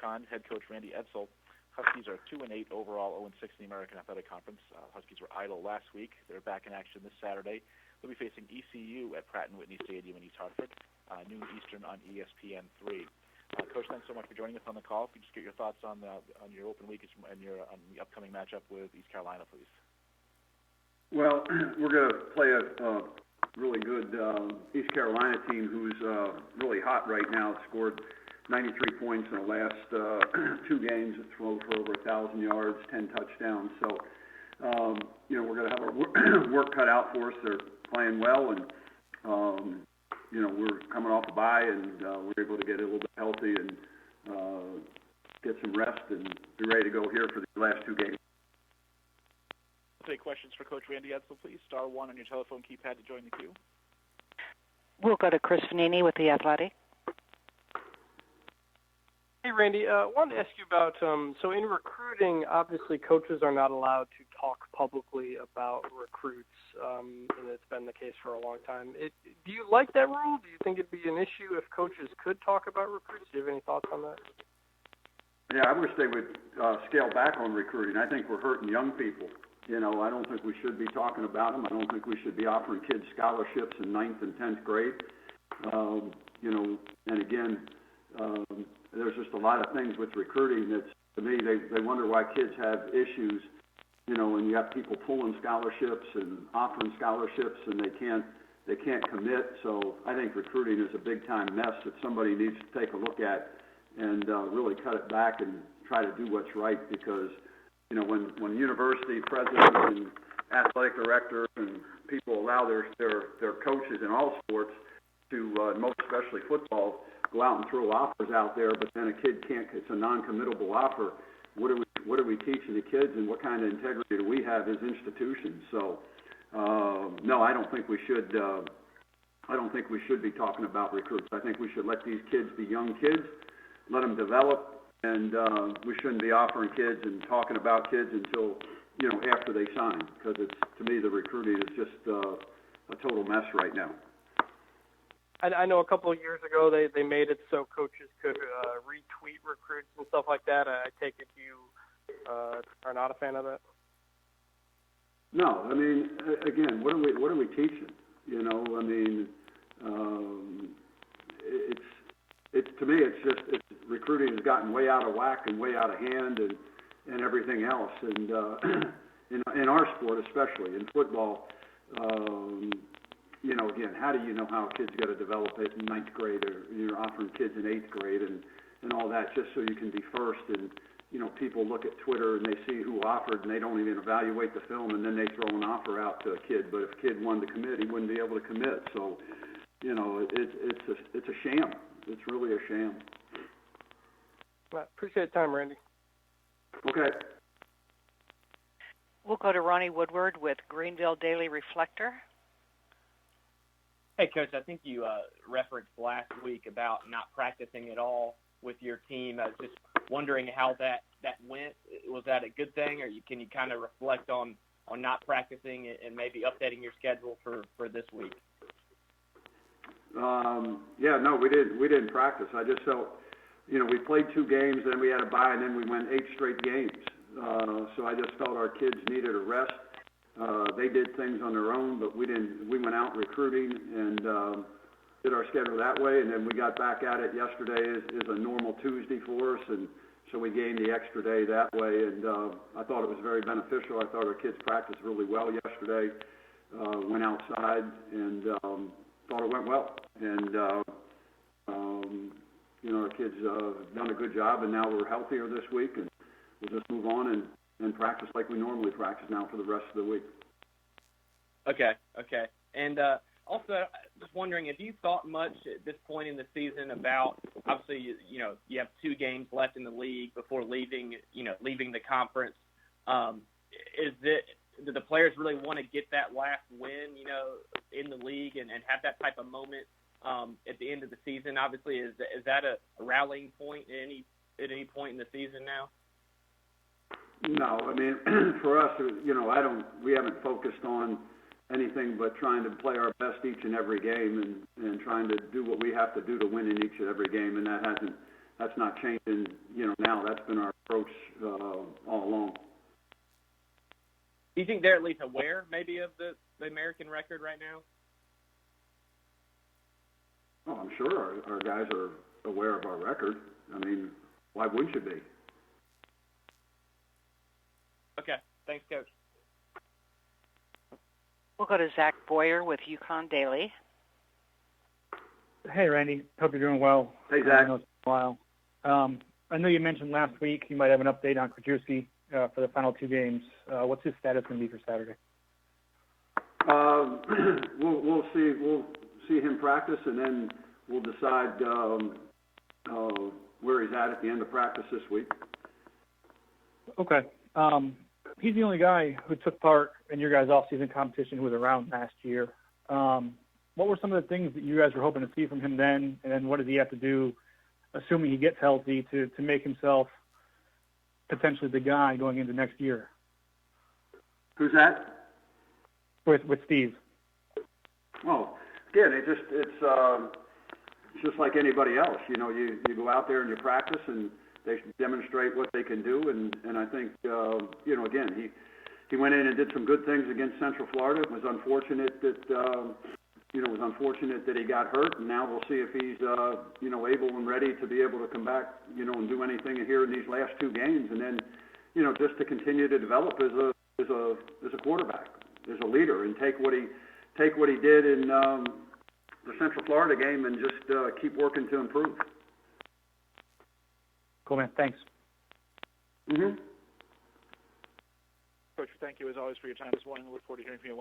UConn head coach Randy Edsall. Huskies are 2-8 overall, 0-6 in the American Athletic Conference. Huskies were idle last week. They're back in action this Saturday. They'll be facing ECU at Pratt & Whitney Stadium in East Hartford, noon Eastern on ESPN3. Coach, thanks so much for joining us on the call. If you just get your thoughts on your open week and on the upcoming matchup with East Carolina, please. Well, we're going to play a really good East Carolina team who's really hot right now. It scored 93 points in the last 2 games. It's thrown for over 1,000 yards, 10 touchdowns. So, we're going to have our work cut out for us. They're playing well, and we're coming off a bye, and we're able to get a little bit healthy and get some rest and be ready to go here for the last 2 games. Take questions for Coach Randy Edsall, please. Star 1 on your telephone keypad to join the queue. We'll go to Chris Vanini with The Athletic. Hey, Randy, I wanted to ask you about, so in recruiting, obviously coaches are not allowed to talk publicly about recruits, and it's been the case for a long time. Do you like that rule? Do you think it'd be an issue if coaches could talk about recruits? Do you have any thoughts on that? Yeah, I wish they would scale back on recruiting. I think we're hurting young people. I don't think we should be talking about them. I don't think we should be offering kids scholarships in 9th and 10th grade. And again, there's just a lot of things with recruiting that's, to me, they wonder why kids have issues, and you have people pulling scholarships and offering scholarships, and they can't commit. So I think recruiting is a big-time mess that somebody needs to take a look at and really cut it back and try to do what's right, because when university presidents and athletic directors and people allow their coaches in all sports to, most especially football, go out and throw offers out there, but then a kid can't, it's a non-committable offer. What are we teaching the kids, and what kind of integrity do we have as institutions? So, no, I don't think we should. I don't think we should be talking about recruits. I think we should let these kids be young kids, let them develop. And we shouldn't be offering kids and talking about kids until, after they sign, because to me, the recruiting is just a total mess right now. I know a couple of years ago they made it so coaches could retweet recruits and stuff like that. I take it you are not a fan of that? No, I mean, again, what are we teaching? It's to me, it's recruiting has gotten way out of whack and way out of hand and everything else. And in our sport, especially in football, again, how do you know how a kid's got to develop it in 9th grade, or you're offering kids in 8th grade and all that just so you can be first? And people look at Twitter and they see who offered, and they don't even evaluate the film, and then they throw an offer out to a kid. But if a kid wanted to commit, he wouldn't be able to commit. So, it's a sham. It's really a sham. Well, appreciate the time, Randy. Okay. We'll go to Ronnie Woodward with Greenville Daily Reflector. Hey, Coach, I think you referenced last week about not practicing at all with your team. I was just wondering how that went. Was that a good thing, or can you kind of reflect on not practicing and maybe updating your schedule for this week? No, we didn't practice. I just felt, we played 2 games, then we had a bye, and then we went 8 straight games. So I just felt our kids needed a rest. They did things on their own, but we didn't. We went out recruiting and did our schedule that way, and then we got back at it yesterday is a normal Tuesday for us, and so we gained the extra day that way, and I thought it was very beneficial. I thought our kids practiced really well yesterday, went outside, and thought it went well. And, our kids done a good job, and now we're healthier this week, and we'll just move on and practice like we normally practice now for the rest of the week. Okay. And also, just wondering, have you thought much at this point in the season about, obviously, you have 2 games left in the league before leaving the conference. Do the players really want to get that last win, in the league and have that type of moment at the end of the season? Obviously, is that a rallying point at any point in the season now? No, I mean, for us, we haven't focused on anything but trying to play our best each and every game and trying to do what we have to do to win in each and every game, and that that's not changing, now. That's been our approach all along. Do you think they're at least aware maybe of the American record right now? Oh, I'm sure our guys are aware of our record. I mean, why wouldn't you be? Okay. Thanks, Coach. We'll go to Zach Boyer with UConn Daily. Hey, Randy. Hope you're doing well. Hey, Zach. I know it's been a while. I know you mentioned last week you might have an update on Krajewski for the final 2 games. What's his status going to be for Saturday? We'll see. We'll see him practice, and then we'll decide where he's at the end of practice this week. Okay. He's the only guy who took part in your guys' off-season competition who was around last year. What were some of the things that you guys were hoping to see from him then, and then what does he have to do, assuming he gets healthy, to make himself potentially the guy going into next year? Who's that? With Steve. Well, again, it's just like anybody else. You go out there and you practice, and they demonstrate what they can do. And I think, again, he went in and did some good things against Central Florida. It was unfortunate that he got hurt, and now we'll see if he's able and ready to be able to come back, and do anything here in these last 2 games, and then just to continue to develop as a quarterback, as a leader, and take what he did in the Central Florida game and just keep working to improve. Cool, man. Thanks. Mm-hmm. Coach, thank you as always for your time this morning. We look forward to hearing from you once